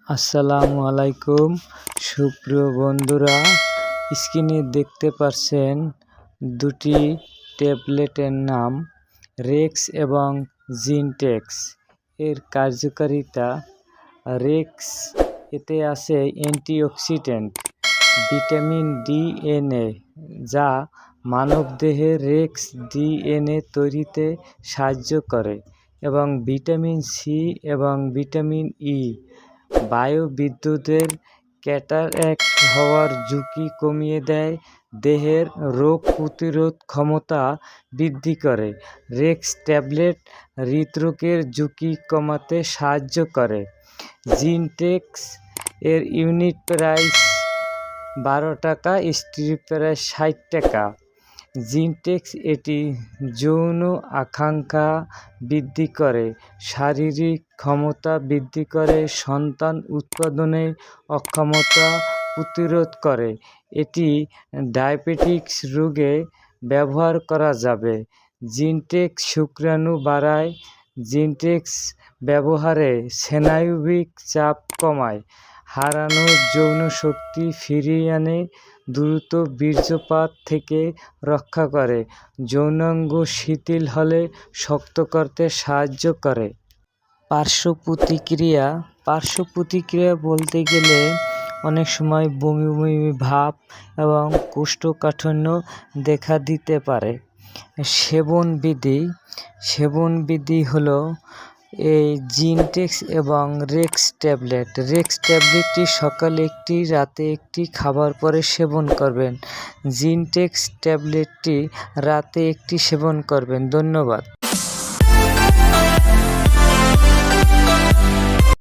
আসসালামু আলাইকুম সুপ্রিয় বন্ধুরা, স্ক্রিনে দেখতে পাচ্ছেন দুটি ট্যাবলেটের নাম রেক্স এবং জিনটেক্স। এর কার্যকারিতা: রেক্স এতে আছে অ্যান্টিঅক্সিডেন্ট ভিটামিন DNA, যা মানবদেহে রেক্স DNA তৈরিতে সাহায্য করে, এবং ভিটামিন সি এবং ভিটামিন ই বায়ুবিদ্যুতের ক্যাটারাক্ট হওয়ার ঝুঁকি কমিয়ে দেয়, দেহের রোগ প্রতিরোধ ক্ষমতা বৃদ্ধি করে। রেক্স ট্যাবলেট হৃদরোগের ঝুঁকি কমাতে সাহায্য করে। জিনটেক্স এর ইউনিট প্রাইস 12 টাকা, স্ট্রিপ প্রাইস 60 টাকা। জিনটেক্স এটি যৌন আকাঙ্ক্ষা বৃদ্ধি করে, শারীরিক ক্ষমতা বৃদ্ধি করে, সন্তান উৎপাদনে অক্ষমতা প্রতিরোধ করে। এটি ডায়াবেটিস রোগে ব্যবহার করা যাবে। জিনটেক্স শুক্রাণু বাড়ায়। জিনটেক্স ব্যবহারে স্নায়বিক চাপ কমায়, হারানো যৌন শক্তি ফিরিয়ে আনে, দ্রুত বীর্যপাত থেকে রক্ষা করে, যৌনাঙ্গ শিথিল হলে শক্ত করতে সাহায্য করে। পার্শ্বপ্রতিক্রিয়া বলতে গেলে অনেক সময় বমি বমি ভাব এবং কোষ্ঠকাঠিন্য দেখা দিতে পারে। সেবনবিধি হলো এই জিনটেক্স এবং রেক্স ট্যাবলেট। রেক্স ট্যাবলেটটি সকালে একটি, রাতে একটি খাবার পরে সেবন করবেন। জিনটেক্স ট্যাবলেটটি রাতে একটি সেবন করবেন। ধন্যবাদ।